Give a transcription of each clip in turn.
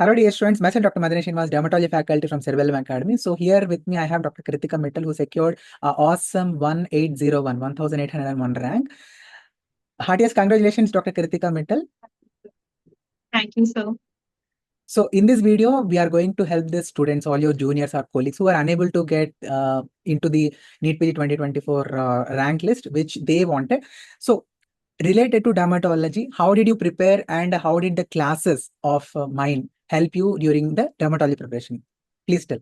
Hello dear students, myself Dr. Maddineni Srinivas, Dermatology faculty from Cerebellum Academy. So here with me I have Dr. Kritika Mittal, who secured awesome 1801 rank. Heartiest congratulations, Dr. Kritika Mittal. Thank you, sir. So in this video, we are going to help the students, all your juniors or colleagues who are unable to get into the NEET PG 2024 rank list, which they wanted. So related to dermatology, how did you prepare and how did the classes of mine help you during the dermatology preparation? Please tell.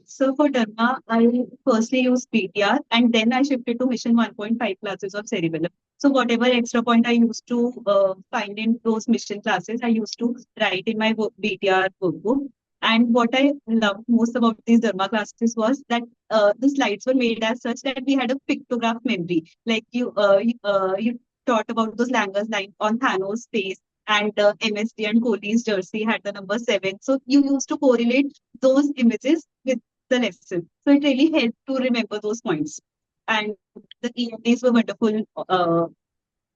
So for Derma, I firstly used PTR and then I shifted to Mission 1.5 classes of Cerebellum. So whatever extra point I used to find in those mission classes, I used to write in my BTR workbook. And what I loved most about these Derma classes was that the slides were made as such that we had a pictograph memory. Like you taught about those Langer's line on Thanos' face, and MSD and Kohli's jersey had the number 7. So you used to correlate those images with the lesson. So it really helped to remember those points. And the EMDs were wonderful,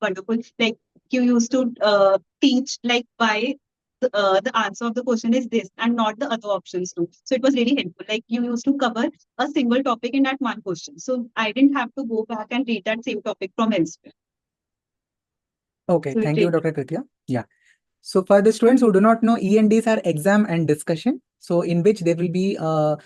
wonderful. Like you used to teach like why the answer of the question is this and not the other options too. So it was really helpful. Like you used to cover a single topic in that one question. So I didn't have to go back and read that same topic from elsewhere. Okay, So thank you, Dr. Kritika. Yeah. So for the students who do not know, E&Ds are exam and discussion. So in which there will be a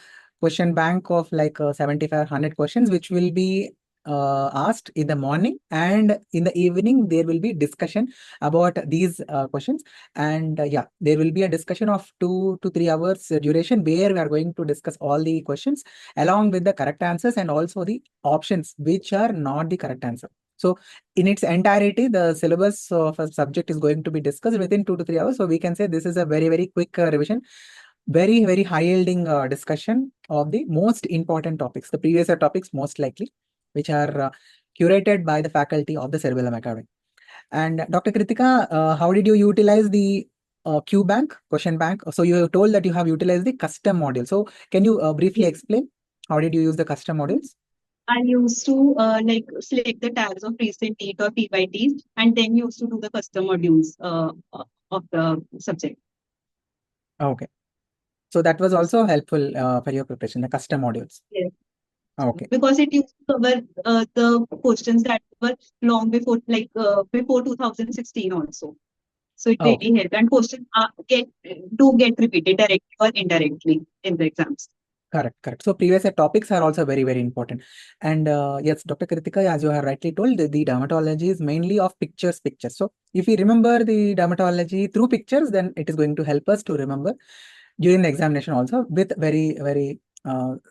question bank of like 7500 questions, which will be asked in the morning, and in the evening there will be discussion about these questions. And yeah, there will be a discussion of 2 to 3 hours duration, where we are going to discuss all the questions along with the correct answers and also the options which are not the correct answer. So in its entirety, the syllabus of a subject is going to be discussed within 2 to 3 hours. So we can say this is a very quick revision, very high yielding discussion of the most important topics, the previous year topics most likely, which are curated by the faculty of the Cerebellum Academy. And Dr. Kritika, how did you utilize the Q bank, question bank? So you told that you have utilized the custom module. So can you briefly explain how did you use the custom modules? I used to like select the tags of recent NEET or PYTs and then used to do the custom modules of the subject. Okay. So that was also helpful for your preparation, the custom modules. Yes. Okay. Because it used to cover the questions that were long before, like before 2016 also. So it Okay. really helped. And questions get repeated directly or indirectly in the exams. Correct. So previous year topics are also very important. And yes, Dr. Kritika, as you have rightly told, the dermatology is mainly of pictures. So if we remember the dermatology through pictures, then it is going to help us to remember during the examination also. With very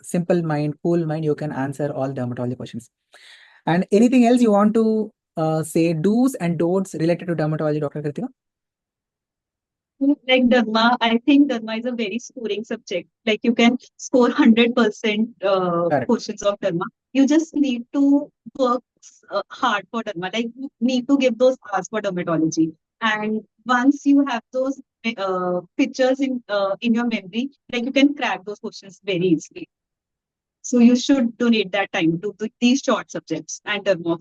simple mind, cool mind, you can answer all dermatology questions. And anything else you want to say, do's and don'ts related to dermatology, Dr. Kritika? Like Derma, I think Derma is a very scoring subject. Like you can score 100% Correct. questions of Derma. You just need to work hard for Derma. Like you need to give those hours for dermatology. And once you have those pictures in your memory, like you can crack those questions very easily. So you should donate that time to these short subjects and Derma.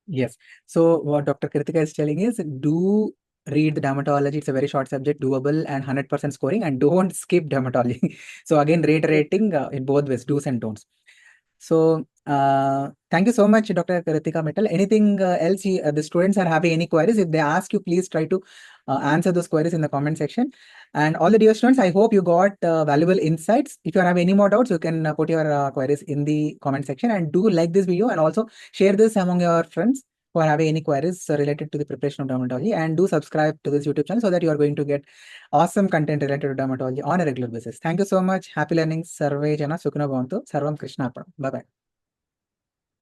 Yes. So what Dr. Kritika is telling is, do read the dermatology. It's a very short subject, doable and 100% scoring, and don't skip dermatology. So again, reiterating in both ways, do's and don'ts. So thank you so much, Dr. Kritika Mittal. Anything else the students are having any queries? If they ask you, please try to answer those queries in the comment section. And all the dear students, I hope you got valuable insights. If you have any more doubts, you can put your queries in the comment section, and do like this video and also share this among your friends who are having any queries related to the preparation of dermatology, and do subscribe to this YouTube channel so that you are going to get awesome content related to dermatology on a regular basis. Thank you so much. Happy learning. Sarve Jana Sukhna Bhavantu. Sarvam Krishna Arpanam. Bye bye.